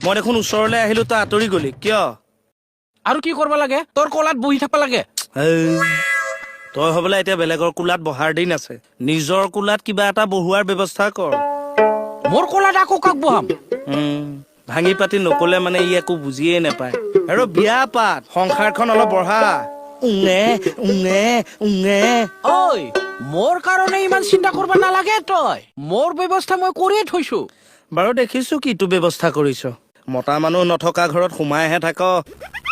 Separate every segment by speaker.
Speaker 1: মই দেখোন ওচৰলৈ আহিলো তই আঁতৰি গলি কিয়
Speaker 2: আৰু কি কৰিব লাগে তোৰ কলাত বহি থাকবা লাগে
Speaker 1: তই হবলা এতিয়া বেলেগৰ কোলাত বহাৰ দিন আছে নিজৰ কোলাত কিবা এটা বহোৱাৰ ব্যৱস্থা কৰ
Speaker 2: মোৰ কলাত আকৌ কাক বহাম
Speaker 1: ভাঙি পাতি নকলে মানে ই একো বুজিয়ে নাপায় আৰু বিয়া পাত সংসাৰখন অলপ বঢ়া উঙে উঙে উঙে
Speaker 2: ঐ মোৰ কাৰণে ইমান চিন্তা কৰিব নালাগে তই মোৰ ব্যৱস্থা মই কৰিয়ে থৈছো
Speaker 1: বাৰু দেখিছো কি তোৰ ব্যৱস্থা কৰিছ মতা মানুহ নথকা ঘৰত সোমাইহে থাক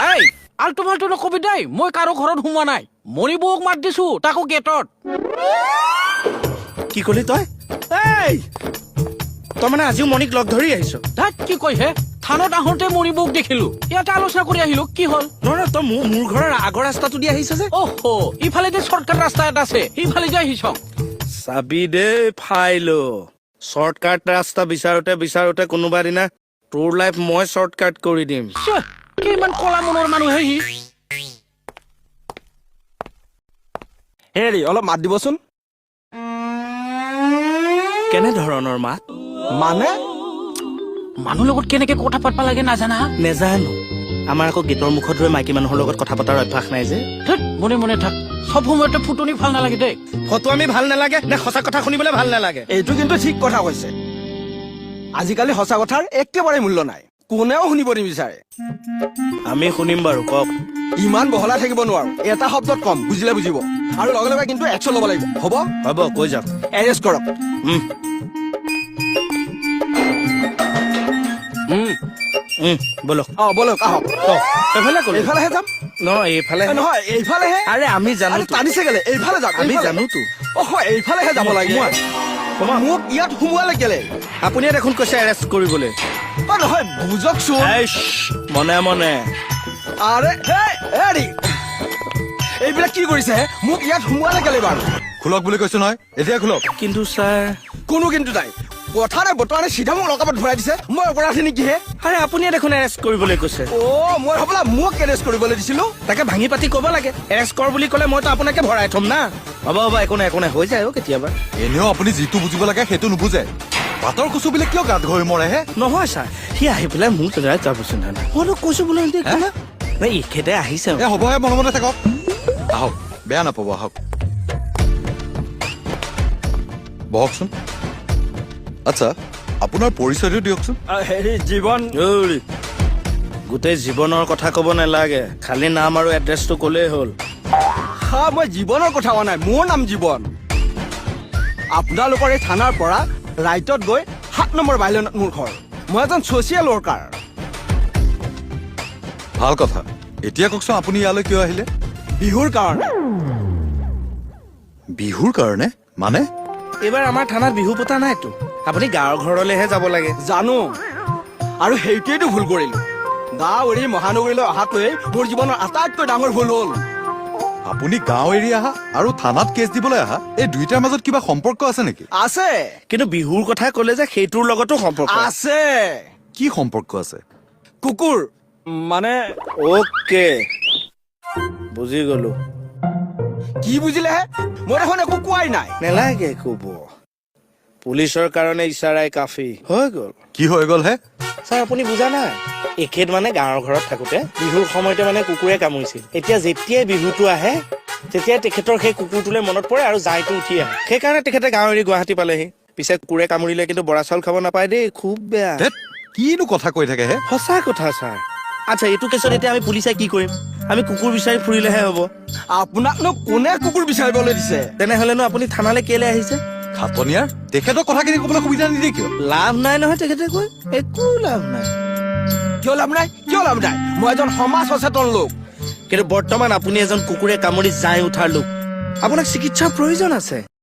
Speaker 2: এই আল্টু ফাল্টু নকবি দেই মই কাৰো ঘৰত সোমোৱা নাই মণিবৌক মাত দিছো তাকো গেটত
Speaker 1: কি কলি তই এই তই মানে আজিও মণিক লগ ধৰি আহিছ
Speaker 2: ধাত কি কয় হে থানত আহোঁতে মণিবৌক দেখিলো ইয়াতে আলোচনা কৰি আহিলো কি হ'ল
Speaker 1: নহয় তই মোৰ ঘৰৰ আগৰ ৰাস্তাটো দি আহিছ যে
Speaker 2: অহো ইফালে যে শ্বৰ্টকাট ৰাস্তা এটা আছে সিফালে যে আহিছ
Speaker 1: চাবি দেই ফাইলো শ্বৰ্টকাট ৰাস্তা বিচাৰোতে কোনোবা দিনা তোৰ লাইফ মই শ্বৰ্টকাট কৰি দিম
Speaker 2: চিঃ, কি ইমান কলা মনৰ মানুহ হে সি
Speaker 3: হেৰি অলপ মাত দিবচোন
Speaker 1: কেনে ধৰণৰ মাত
Speaker 3: মানে
Speaker 2: মানুহ লগত কেনেকে কথা পাতবা লাগে নাজানা
Speaker 1: নেজানো আমাৰ আকৌ গেটৰ মুখত ৰৈ মাইকী মানুহৰ লগত কথা পতাৰ অভ্যাস নাই যে
Speaker 2: ধেৎ মনে মনে থাক সব সময়তে ফুটনি ভাল নালাগে দেই
Speaker 1: ফটো আমি ভাল নালাগে নে সঁচা কথা শুনিবলৈ ভাল নালাগে
Speaker 3: এইটো কিন্তু ঠিক কথা কৈছে আজিকালি সঁচা কথাৰ একেবাৰে মূল্য নাই কোনেও শুনিব নিবিচাৰে
Speaker 1: আমি শুনিম বাৰু কওক
Speaker 3: ইমান বহলাই থাকিব নোৱাৰো এটা শব্দত কম বুজিলে বুজিব আৰু লগে লগে কিন্তু একশ্যন ল'ব লাগিব হ'ব
Speaker 1: হ'ব কৈ যাওক
Speaker 3: এৰেষ্ট কৰক
Speaker 1: বলক
Speaker 3: বলক আহক
Speaker 1: এইফালে কলো
Speaker 3: এইফালেহে যাম
Speaker 1: নহয় এইফালে
Speaker 3: নহয় এইফালেহে
Speaker 1: আৰে আমি জানো
Speaker 3: আৰে টানিছে কেলে এইফালে যাম
Speaker 1: আমি
Speaker 3: এইফালে।
Speaker 1: জানোতো
Speaker 3: এইফালেহে যাব লাগে মোক ইয়াত সোমোৱালে কেলে
Speaker 1: আপুনিয়ে দেখোন কৈছে এৰেষ্ট কৰিবলৈ
Speaker 3: নহয় বুজকচোন
Speaker 1: মনে মনে
Speaker 3: আৰে হেৰি এইবিলাক কি কৰিছে মোক ইয়াত সোমোৱালে কেলে বাৰু
Speaker 4: খোলক বুলি কৈছো নহয় এতিয়া খোলক
Speaker 1: কিন্তু ছাৰ
Speaker 3: কোনো কিন্তু নাই কথাৰে বতৰাৰে চিধা মোক লকাপত ভৰাই দিছে মই অপৰাধী নেকিহে
Speaker 1: আৰে আপুনিয়ে দেখোন এৰেষ্ট কৰিবলৈ কৈছে
Speaker 3: মই ভাবলা মোক এৰেষ্ট কৰিবলৈ দিছিলো
Speaker 1: তাকে ভাঙি পাতি ক'ব লাগে এৰেষ্ট কৰ বুলি ক'লে মইতো আপোনাকে ভৰাই থম না হ'ব একো নাই হৈ যায় কেতিয়াবা
Speaker 4: এনেও আপুনি যিটো বুজিব লাগে সেইটো নুবুজে পাতৰ কচু বোলে কিয় গাত ঘৰি মৰে হে
Speaker 1: নহয় ছাৰ সি আহি পেলাই মোক যাবচোন মইতো কৈছো বোলে এখেতে আহিছে
Speaker 4: এ হ'বহে মনে মনে থাকক আহক বেয়া নাপাব আহক বহকচোন আচ্ছা আপোনাৰ পৰিচয়টো দিয়কচোন
Speaker 3: হেৰি জীৱন
Speaker 1: গোটেই জীৱনৰ কথা ক'ব নালাগে খালি নাম আৰু এড্ৰেছটো ক'লেই হ'ল
Speaker 3: মই জীৱনৰ কথা কোৱা নাই মোৰ নাম জীৱন আপোনালোকৰ এই থানাৰ পৰা ৰাইটত গৈ 7 নম্বৰ বাইলেনত মোৰ ঘৰ মই এজন ছ'চিয়েল ৱৰ্কাৰ
Speaker 4: ভাল কথা এতিয়া কওকচোন আপুনি ইয়ালৈ কিয় আহিলে
Speaker 3: বিহুৰ কাৰণে
Speaker 4: বিহুৰ কাৰণে মানে
Speaker 1: এইবাৰ আমাৰ থানাত বিহু পতা নাইতো আপুনি গাঁৱৰ ঘৰলৈহে যাব লাগে
Speaker 3: জানো আৰু সেইটোৱেইটো ভুল কৰিলো গাঁও এৰি মহানগৰীলৈ অহাটোৱেই মোৰ জীৱনৰ আটাইতকৈ ডাঙৰ ভুল হ'ল
Speaker 4: আপুনি গাঁও এৰি আহা আৰু থানাত কেছ দিবলৈ আহা এই দুইটাৰ মাজত কিবা সম্পৰ্ক আছে নেকি
Speaker 3: আছে
Speaker 1: কিন্তু বিহুৰ কথা ক'লে যে সেইটোৰ লগতো সম্পৰ্ক
Speaker 3: আছে
Speaker 4: কি সম্পৰ্ক আছে
Speaker 3: কুকুৰ মানে
Speaker 1: অ'কে বুজি গলো
Speaker 3: কি বুজিলেহে মই দেখোন একো কোৱাই নাই
Speaker 1: নেলাগে ক'ব পুলিচৰ কাৰণে ইচাৰাই কাফি হৈ গ'ল
Speaker 4: কি হৈ গ'ল হে
Speaker 1: ছাৰ আপুনি বুজা নাই এখেত মানে গাঁৱৰ ঘৰত থাকোতে বিহুৰ সময়তে মানে কুকুৰে কামুৰিছিল এতিয়া যেতিয়াই বিহুটো আহে তেতিয়াই তেখেতৰ সেই কুকুৰটোলৈ মনত পৰে আৰু জাইটো উঠি আহে সেইকাৰণে তেখেতে গাঁও এৰি গুৱাহাটী পালেহি পিছে কুকুৰে কামুৰিলে কিন্তু বৰা চাউল খাব নাপায় দেই খুব বেয়া
Speaker 4: ধেৎ, কিনো কথা কৈ থাকে হে
Speaker 1: সঁচা কথা ছাৰ আচ্ছা এইটো কেছত এতিয়া আমি পুলিচে কি কৰিম আমি কুকুৰ বিচাৰি ফুৰিলেহে হ'ব
Speaker 3: আপোনাকনো কোনে কুকুৰ বিচাৰিবলৈ দিছে
Speaker 1: তেনেহলেনো আপুনি থানালৈ কেলে আহিছে
Speaker 4: খাটনিয়াৰ তেখেতৰ কথাখিনি ক'বলৈ সুবিধা নিদিয়ে কিয়
Speaker 1: লাভ নাই নহয় তেখেতে কৈ একো লাভ নাই
Speaker 3: কিয় লাভ নাই মই এজন সমাজ সচেতন লোক
Speaker 1: কিন্তু বৰ্তমান আপুনি এজন কুকুৰে কামুৰি জাই উঠাৰ লোক আপোনাক চিকিৎসাৰ প্ৰয়োজন আছে